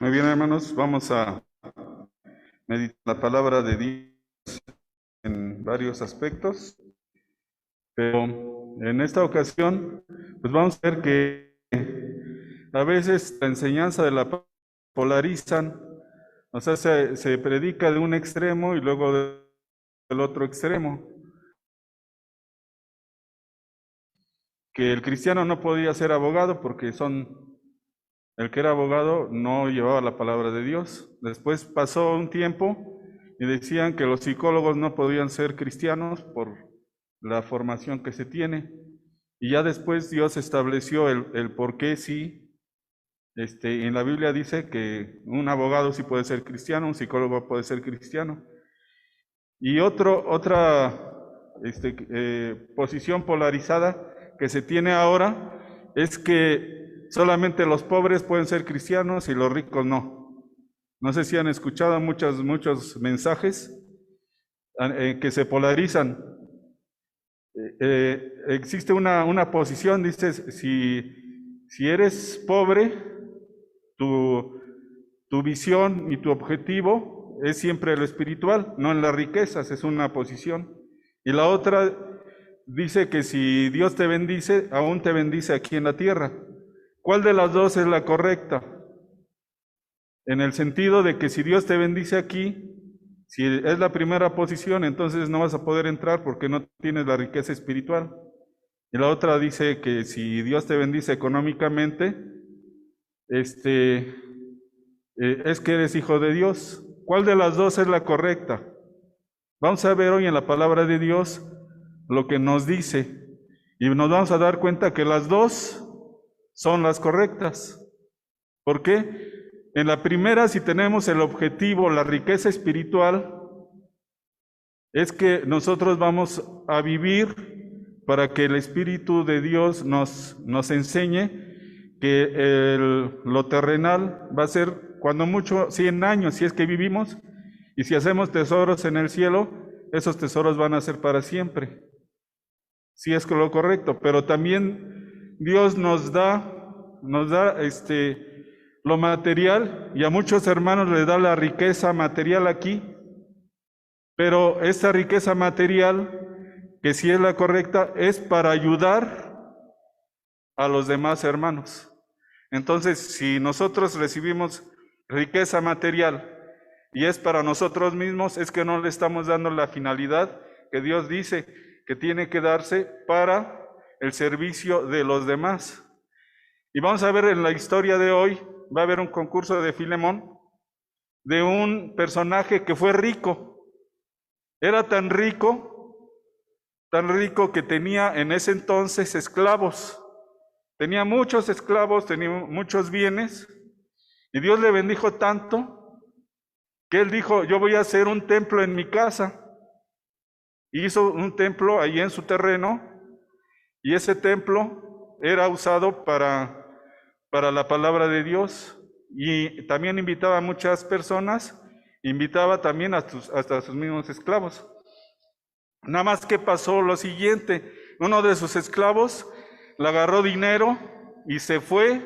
Muy bien, hermanos, vamos a meditar la palabra de Dios en varios aspectos, pero en esta ocasión, pues vamos a ver que a veces la enseñanza de la polarizan, o sea, se predica de un extremo y luego del otro extremo, que el cristiano no podía ser abogado porque el que era abogado no llevaba la palabra de Dios. Después pasó un tiempo y decían que los psicólogos no podían ser cristianos por la formación que se tiene. Y ya después Dios estableció el por qué sí. En la Biblia dice que un abogado sí puede ser cristiano, un psicólogo puede ser cristiano. Y otra posición polarizada que se tiene ahora es que solamente los pobres pueden ser cristianos y los ricos no. No sé si han escuchado muchos mensajes que se polarizan. Existe una posición, dices, si eres pobre, tu visión y tu objetivo es siempre lo espiritual, no en las riquezas, es una posición. Y la otra dice que si Dios te bendice, aún te bendice aquí en la tierra. ¿Cuál de las dos es la correcta? En el sentido de que si Dios te bendice aquí, si es la primera posición, entonces no vas a poder entrar porque no tienes la riqueza espiritual. Y la otra dice que si Dios te bendice económicamente, es que eres hijo de Dios. ¿Cuál de las dos es la correcta? Vamos a ver hoy en la palabra de Dios lo que nos dice y nos vamos a dar cuenta que las dos son las correctas. ¿Por qué? En la primera, si tenemos el objetivo, la riqueza espiritual, es que nosotros vamos a vivir para que el Espíritu de Dios nos enseñe que lo terrenal va a ser cuando mucho 100 años, si es que vivimos, y si hacemos tesoros en el cielo, esos tesoros van a ser para siempre, si es que lo correcto. Pero también Dios nos da lo material, y a muchos hermanos les da la riqueza material aquí, pero esta riqueza material, que si es la correcta, es para ayudar a los demás hermanos. Entonces, si nosotros recibimos riqueza material y es para nosotros mismos, es que no le estamos dando la finalidad que Dios dice que tiene que darse para el servicio de los demás. Y vamos a ver en la historia de hoy, va a haber un concurso de Filemón, de un personaje que fue rico. Era tan rico que tenía en ese entonces esclavos. Tenía muchos esclavos, tenía muchos bienes, y Dios le bendijo tanto que él dijo, yo voy a hacer un templo en mi casa. Hizo un templo ahí en su terreno, y ese templo era usado para la palabra de Dios, y también invitaba a muchas personas, invitaba también hasta a sus mismos esclavos. Nada más que pasó lo siguiente, uno de sus esclavos le agarró dinero y se fue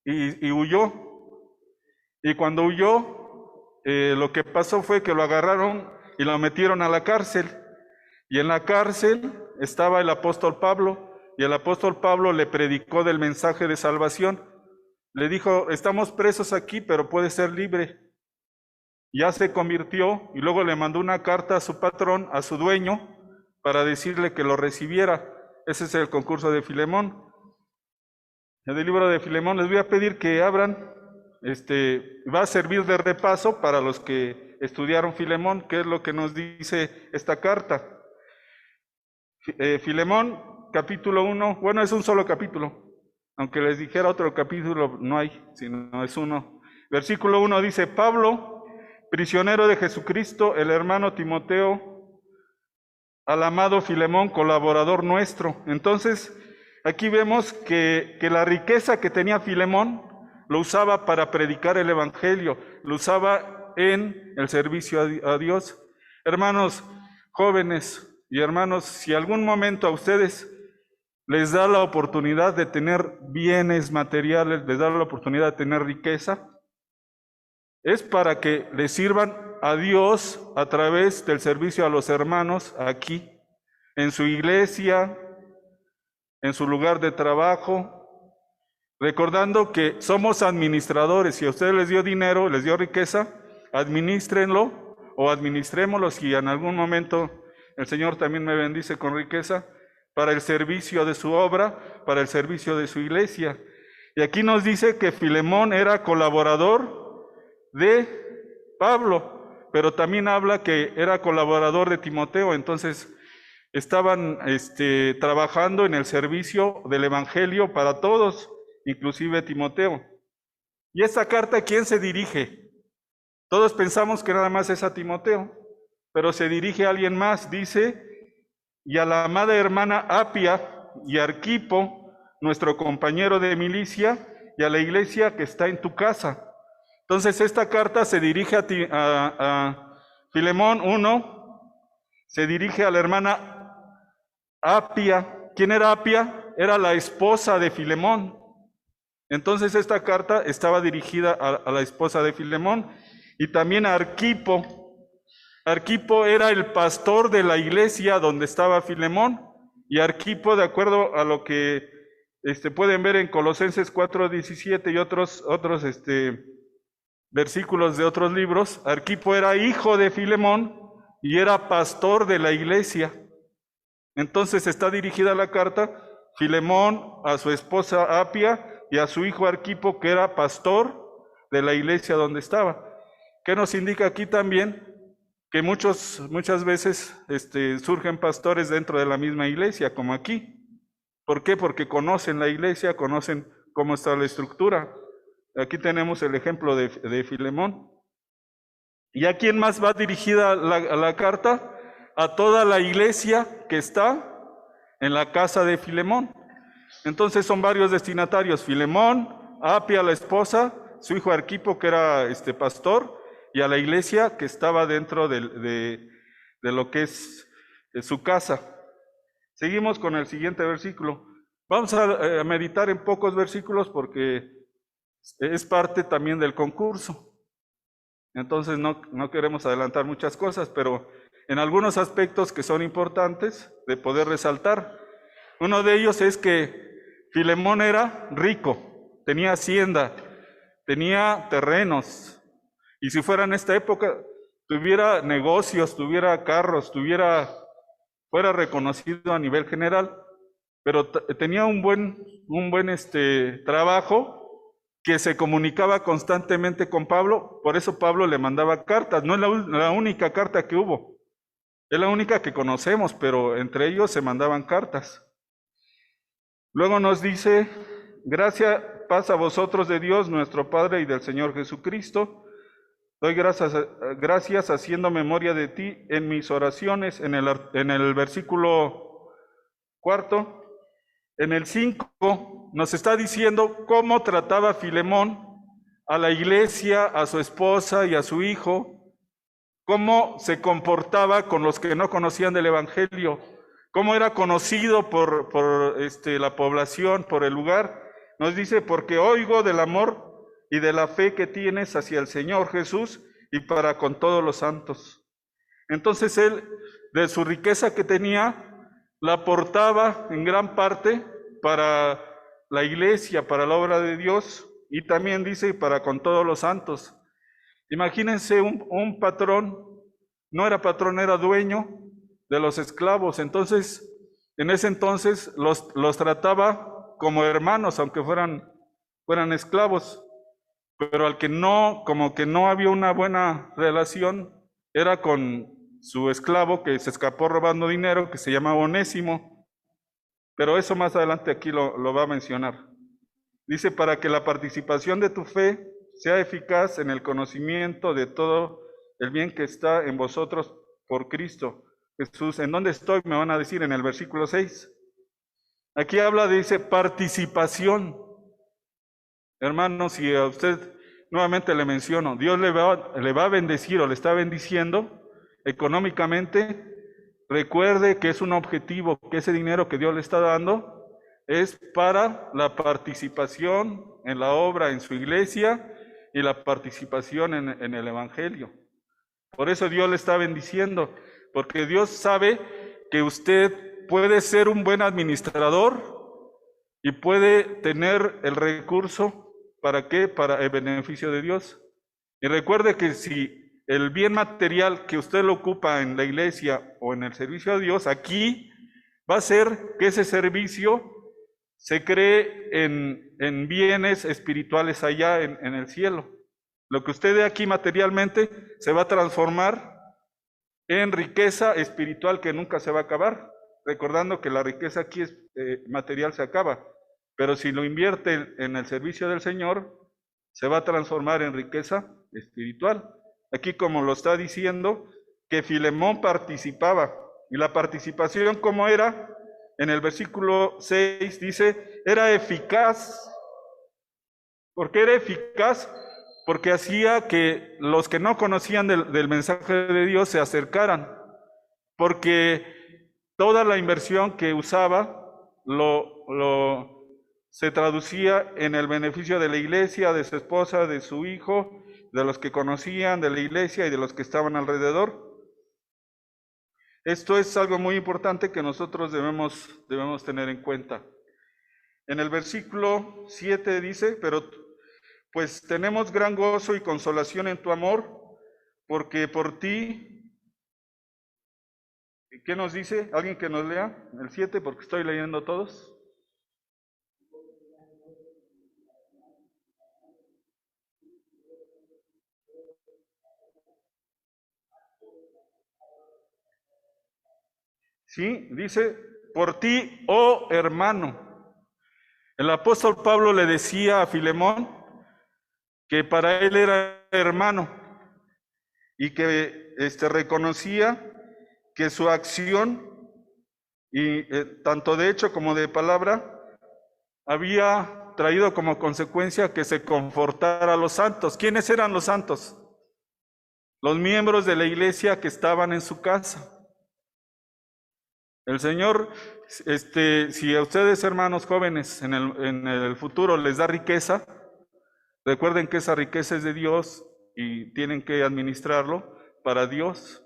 y huyó. Y cuando huyó, lo que pasó fue que lo agarraron y lo metieron a la cárcel. Y en la cárcel estaba el apóstol Pablo, y el apóstol Pablo le predicó del mensaje de salvación. Le dijo, estamos presos aquí, pero puedes ser libre. Ya se convirtió y luego le mandó una carta a su patrón, a su dueño, para decirle que lo recibiera. Ese es el concurso de Filemón. En el libro de Filemón les voy a pedir que abran, va a servir de repaso para los que estudiaron Filemón, qué es lo que nos dice esta carta. Filemón, capítulo 1, bueno, es un solo capítulo, aunque les dijera otro capítulo, no hay, sino es uno. Versículo 1 dice, Pablo, prisionero de Jesucristo, el hermano Timoteo, al amado Filemón, colaborador nuestro. Entonces, aquí vemos que la riqueza que tenía Filemón lo usaba para predicar el evangelio, lo usaba en el servicio a Dios. Hermanos jóvenes y hermanos, si algún momento a ustedes les da la oportunidad de tener bienes materiales, les da la oportunidad de tener riqueza, es para que le sirvan a Dios a través del servicio a los hermanos aquí, en su iglesia, en su lugar de trabajo, recordando que somos administradores. Si a ustedes les dio dinero, les dio riqueza, administrenlo o administrémoslo si en algún momento el Señor también me bendice con riqueza, para el servicio de su obra, para el servicio de su iglesia. Y aquí nos dice que Filemón era colaborador de Pablo, pero también habla que era colaborador de Timoteo. Entonces estaban trabajando en el servicio del Evangelio para todos, inclusive Timoteo. ¿Y esta carta a quién se dirige? Todos pensamos que nada más es a Timoteo, pero se dirige a alguien más. Dice: y a la amada hermana Apia y Arquipo, nuestro compañero de milicia, y a la iglesia que está en tu casa. Entonces esta carta se dirige a Filemón 1, se dirige a la hermana Apia. ¿Quién era Apia? Era la esposa de Filemón. Entonces esta carta estaba dirigida a la esposa de Filemón, y también a Arquipo. Arquipo era el pastor de la iglesia donde estaba Filemón, y Arquipo, de acuerdo a lo que pueden ver en Colosenses 4:17 y otros versículos de otros libros, Arquipo era hijo de Filemón y era pastor de la iglesia. Entonces está dirigida la carta Filemón a su esposa Apia y a su hijo Arquipo, que era pastor de la iglesia donde estaba. ¿Qué nos indica aquí también? Que muchas veces surgen pastores dentro de la misma iglesia, como aquí. ¿Por qué? Porque conocen la iglesia, conocen cómo está la estructura. Aquí tenemos el ejemplo de Filemón. ¿Y a quién más va dirigida la carta? A toda la iglesia que está en la casa de Filemón. Entonces son varios destinatarios: Filemón, Apia, la esposa, su hijo Arquipo, que era pastor, y a la iglesia que estaba dentro de lo que es su casa. Seguimos con el siguiente versículo. Vamos a meditar en pocos versículos porque es parte también del concurso. Entonces no queremos adelantar muchas cosas, pero en algunos aspectos que son importantes de poder resaltar. Uno de ellos es que Filemón era rico, tenía hacienda, tenía terrenos. Y si fuera en esta época, tuviera negocios, tuviera carros, fuera reconocido a nivel general, pero tenía un buen trabajo, que se comunicaba constantemente con Pablo. Por eso Pablo le mandaba cartas. No es la única carta que hubo, es la única que conocemos, pero entre ellos se mandaban cartas. Luego nos dice: gracia, paz a vosotros de Dios nuestro Padre y del Señor Jesucristo. Doy gracias haciendo memoria de ti en mis oraciones. En el versículo 4, en el 5, nos está diciendo cómo trataba Filemón a la iglesia, a su esposa y a su hijo, cómo se comportaba con los que no conocían del Evangelio, cómo era conocido por la población, por el lugar. Nos dice: porque oigo del amor y de la fe que tienes hacia el Señor Jesús y para con todos los santos. Entonces él, de su riqueza que tenía, la aportaba en gran parte para la iglesia, para la obra de Dios, y también dice: para con todos los santos. Imagínense un patrón, no era patrón, era dueño de los esclavos. Entonces, en ese entonces los trataba como hermanos, aunque fueran esclavos. Pero al que como que no había una buena relación, era con su esclavo que se escapó robando dinero, que se llama Onésimo. Pero eso más adelante aquí lo va a mencionar. Dice: para que la participación de tu fe sea eficaz en el conocimiento de todo el bien que está en vosotros por Cristo Jesús. ¿En dónde estoy? Me van a decir en el versículo 6. Aquí dice participación. Hermanos, si a usted nuevamente le menciono, Dios le va a bendecir o le está bendiciendo económicamente, recuerde que es un objetivo, que ese dinero que Dios le está dando es para la participación en la obra, en su iglesia, y la participación en el Evangelio. Por eso Dios le está bendiciendo, porque Dios sabe que usted puede ser un buen administrador y puede tener el recurso, ¿para qué? Para el beneficio de Dios. Y recuerde que si el bien material que usted lo ocupa en la iglesia o en el servicio a Dios, aquí va a ser que ese servicio se cree en bienes espirituales allá en el cielo. Lo que usted dé aquí materialmente se va a transformar en riqueza espiritual que nunca se va a acabar, recordando que la riqueza aquí es material se acaba, pero si lo invierte en el servicio del Señor, se va a transformar en riqueza espiritual. Aquí, como lo está diciendo, que Filemón participaba, y la participación, ¿cómo era? En el versículo 6 dice, era eficaz. ¿Por qué era eficaz? Porque hacía que los que no conocían del mensaje de Dios se acercaran, porque toda la inversión que usaba se traducía en el beneficio de la iglesia, de su esposa, de su hijo, de los que conocían de la iglesia y de los que estaban alrededor. Esto es algo muy importante que nosotros debemos tener en cuenta. En el versículo 7 dice, pero pues tenemos gran gozo y consolación en tu amor, porque por ti, ¿qué nos dice? ¿Alguien que nos lea? El 7, porque estoy leyendo todos. Sí, dice, por ti, oh hermano. El apóstol Pablo le decía a Filemón que para él era hermano y que reconocía que su acción, y tanto de hecho como de palabra, había traído como consecuencia que se confortara a los santos. ¿Quiénes eran los santos? Los miembros de la iglesia que estaban en su casa. El Señor, si a ustedes, hermanos jóvenes, en el futuro les da riqueza, recuerden que esa riqueza es de Dios y tienen que administrarlo para Dios.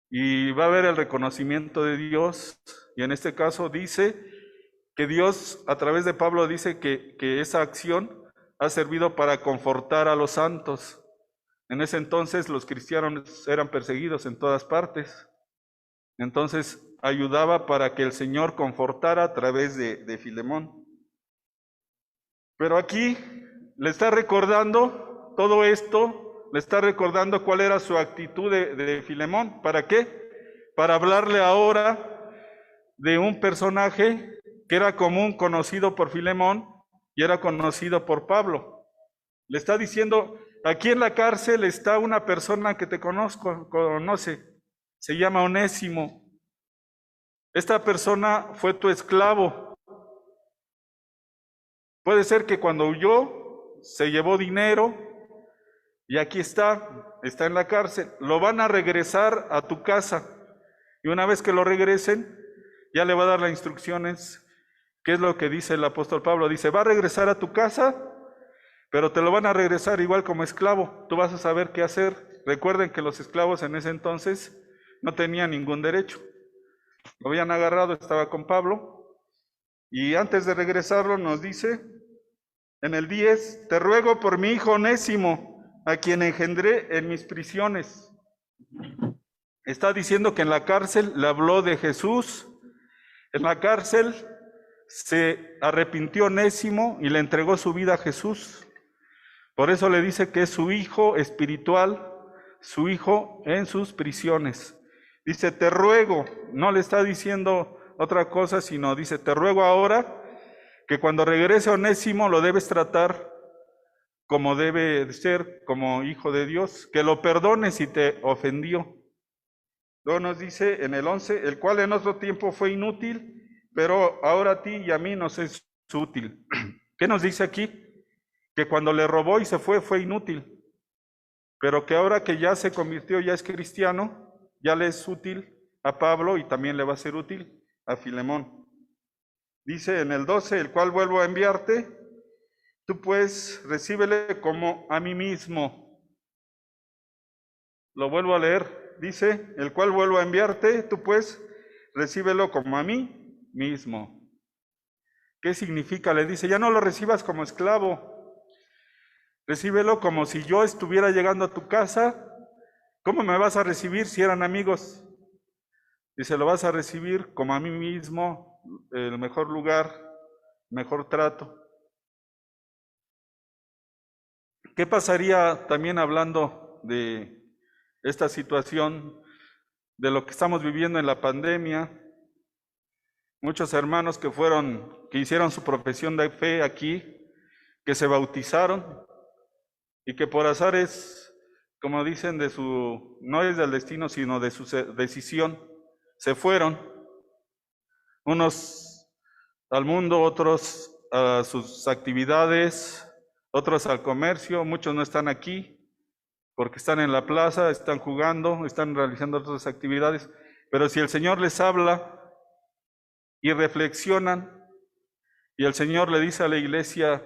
Y va a haber el reconocimiento de Dios. Y en este caso dice que Dios, a través de Pablo, dice que esa acción ha servido para confortar a los santos. En ese entonces los cristianos eran perseguidos en todas partes. Entonces ayudaba para que el Señor confortara a través de Filemón. Pero aquí le está recordando todo esto, le está recordando cuál era su actitud de Filemón. ¿Para qué? Para hablarle ahora de un personaje que era común, conocido por Filemón y era conocido por Pablo. Le está diciendo, aquí en la cárcel está una persona que te conoce, se llama Onésimo. Esta persona fue tu esclavo. Puede ser que cuando huyó, se llevó dinero y aquí está en la cárcel. Lo van a regresar a tu casa y una vez que lo regresen, ya le va a dar las instrucciones. ¿Qué es lo que dice el apóstol Pablo? Dice, va a regresar a tu casa, pero te lo van a regresar igual como esclavo. Tú vas a saber qué hacer. Recuerden que los esclavos en ese entonces no tenían ningún derecho. Lo habían agarrado, estaba con Pablo, y antes de regresarlo nos dice, en el 10, te ruego por mi hijo Onésimo, a quien engendré en mis prisiones. Está diciendo que en la cárcel le habló de Jesús, en la cárcel se arrepintió Onésimo y le entregó su vida a Jesús. Por eso le dice que es su hijo espiritual, su hijo en sus prisiones. Dice, te ruego, no le está diciendo otra cosa, sino dice, te ruego ahora que cuando regrese Onésimo lo debes tratar como debe de ser, como hijo de Dios, que lo perdones si te ofendió. Luego nos dice en el 11, el cual en otro tiempo fue inútil, pero ahora a ti y a mí nos es útil. ¿Qué nos dice aquí? Que cuando le robó y se fue inútil, pero que ahora que ya se convirtió, ya es cristiano, ya le es útil a Pablo y también le va a ser útil a Filemón. Dice en el 12, el cual vuelvo a enviarte, Tú pues recíbele como a mí mismo. Lo vuelvo a leer. Dice, el cual vuelvo a enviarte, tú pues recíbelo como a mí mismo. ¿Qué significa? Le dice, ya no lo recibas como esclavo. Recíbelo como si yo estuviera llegando a tu casa. ¿Cómo me vas a recibir si eran amigos? Dice, lo vas a recibir como a mí mismo, el mejor lugar, mejor trato. ¿Qué pasaría también hablando de esta situación, de lo que estamos viviendo en la pandemia? Muchos hermanos que hicieron su profesión de fe aquí, que se bautizaron y que por azares, como dicen, no es del destino, sino de su decisión, se fueron. Unos al mundo, otros a sus actividades, otros al comercio. Muchos no están aquí porque están en la plaza, están jugando, están realizando otras actividades. Pero si el Señor les habla y reflexionan, y el Señor le dice a la iglesia,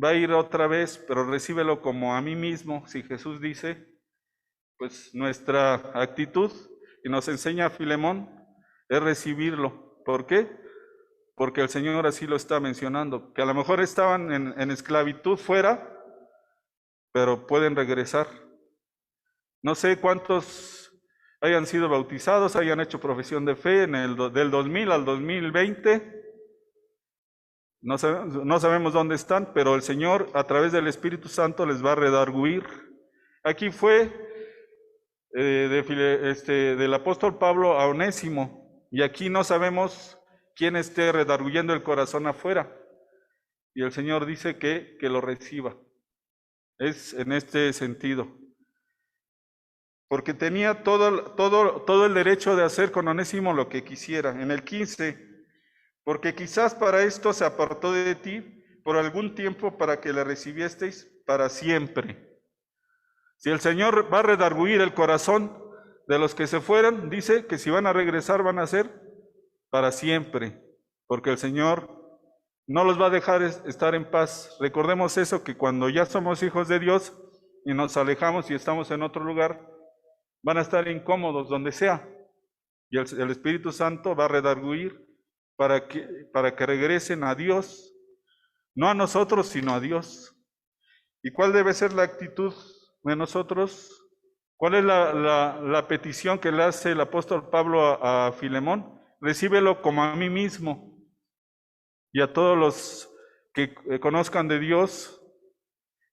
va a ir otra vez, pero recíbelo como a mí mismo, si Jesús dice, pues nuestra actitud, y nos enseña Filemón, es recibirlo. ¿Por qué? Porque el Señor así lo está mencionando, que a lo mejor estaban en esclavitud fuera, pero pueden regresar. No sé cuántos hayan sido bautizados, hayan hecho profesión de fe del 2000 al 2020. No sabemos dónde están, pero el Señor a través del Espíritu Santo les va a redarguir. Aquí fue del apóstol Pablo a Onésimo, y aquí no sabemos quién esté redarguyendo el corazón afuera. Y el Señor dice que lo reciba. Es en este sentido. Porque tenía todo el derecho de hacer con Onésimo lo que quisiera. En el 15, porque quizás para esto se apartó de ti por algún tiempo para que le recibiesteis para siempre. Si el Señor va a redarguir el corazón de los que se fueran, dice que si van a regresar van a ser para siempre, porque el Señor no los va a dejar estar en paz. Recordemos eso, que cuando ya somos hijos de Dios y nos alejamos y estamos en otro lugar, van a estar incómodos donde sea, y el Espíritu Santo va a redarguir para que regresen a Dios, no a nosotros, sino a Dios. ¿Y cuál debe ser la actitud de nosotros? ¿Cuál es la petición que le hace el apóstol Pablo a Filemón? Recíbelo como a mí mismo, y a todos los que conozcan de Dios,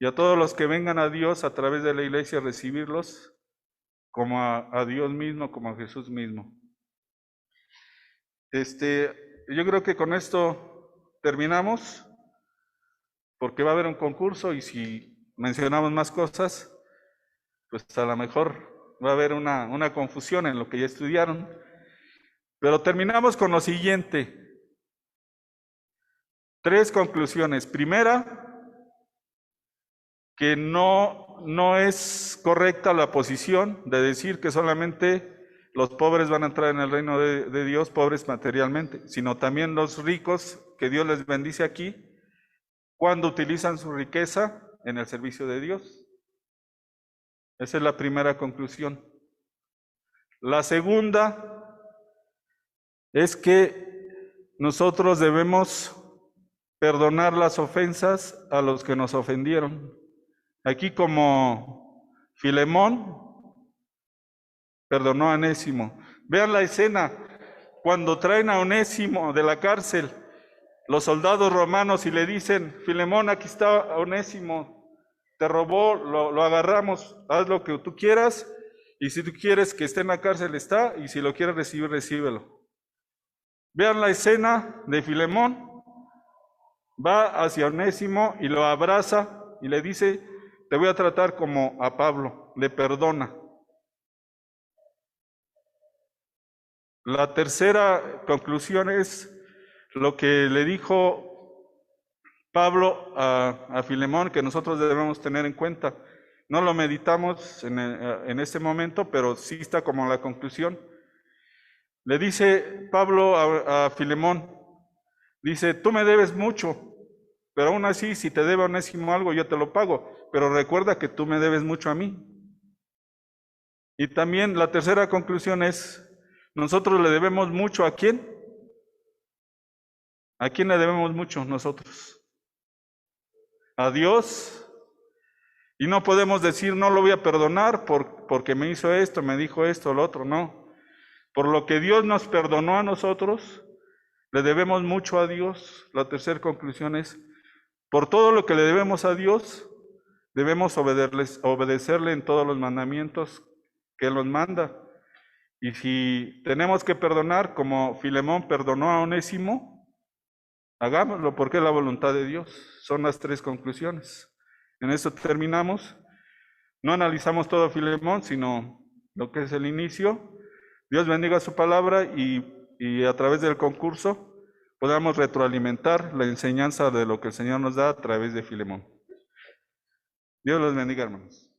y a todos los que vengan a Dios a través de la iglesia, recibirlos como a Dios mismo, como a Jesús mismo. Yo creo que con esto terminamos, porque va a haber un concurso, y si mencionamos más cosas, pues a lo mejor va a haber una confusión en lo que ya estudiaron. Pero terminamos con lo siguiente. 3 conclusiones. Primera, que no es correcta la posición de decir que solamente los pobres van a entrar en el reino de Dios, pobres materialmente, sino también los ricos, que Dios les bendice aquí, cuando utilizan su riqueza en el servicio de Dios. Esa es la primera conclusión. La segunda es que nosotros debemos perdonar las ofensas a los que nos ofendieron. Aquí, como Filemón perdonó a Onésimo. Vean la escena, cuando traen a Onésimo de la cárcel, los soldados romanos, y le dicen, Filemón, aquí está Onésimo, te robó, lo agarramos, haz lo que tú quieras, y si tú quieres que esté en la cárcel está, y si lo quieres recibir, recíbelo. Vean la escena de Filemón, va hacia Onésimo y lo abraza y le dice, te voy a tratar como a Pablo, le perdona. La tercera conclusión es lo que le dijo Pablo a Filemón, que nosotros debemos tener en cuenta. No lo meditamos en este momento, pero sí está como la conclusión. Le dice Pablo a Filemón, dice, tú me debes mucho, pero aún así, si te debe Onésimo algo, yo te lo pago, pero recuerda que tú me debes mucho a mí. Y también la tercera conclusión es, nosotros le debemos mucho ¿a quién? ¿A quién le debemos mucho nosotros? A Dios. Y no podemos decir, no lo voy a perdonar porque me hizo esto, me dijo esto, lo otro, no. Por lo que Dios nos perdonó a nosotros, le debemos mucho a Dios. La tercera conclusión es, por todo lo que le debemos a Dios, debemos obedecerle en todos los mandamientos que Él nos manda. Y si tenemos que perdonar, como Filemón perdonó a Onésimo, hagámoslo porque es la voluntad de Dios. Son las tres conclusiones. En eso terminamos. No analizamos todo Filemón, sino lo que es el inicio. Dios bendiga su palabra y a través del concurso podamos retroalimentar la enseñanza de lo que el Señor nos da a través de Filemón. Dios los bendiga, hermanos.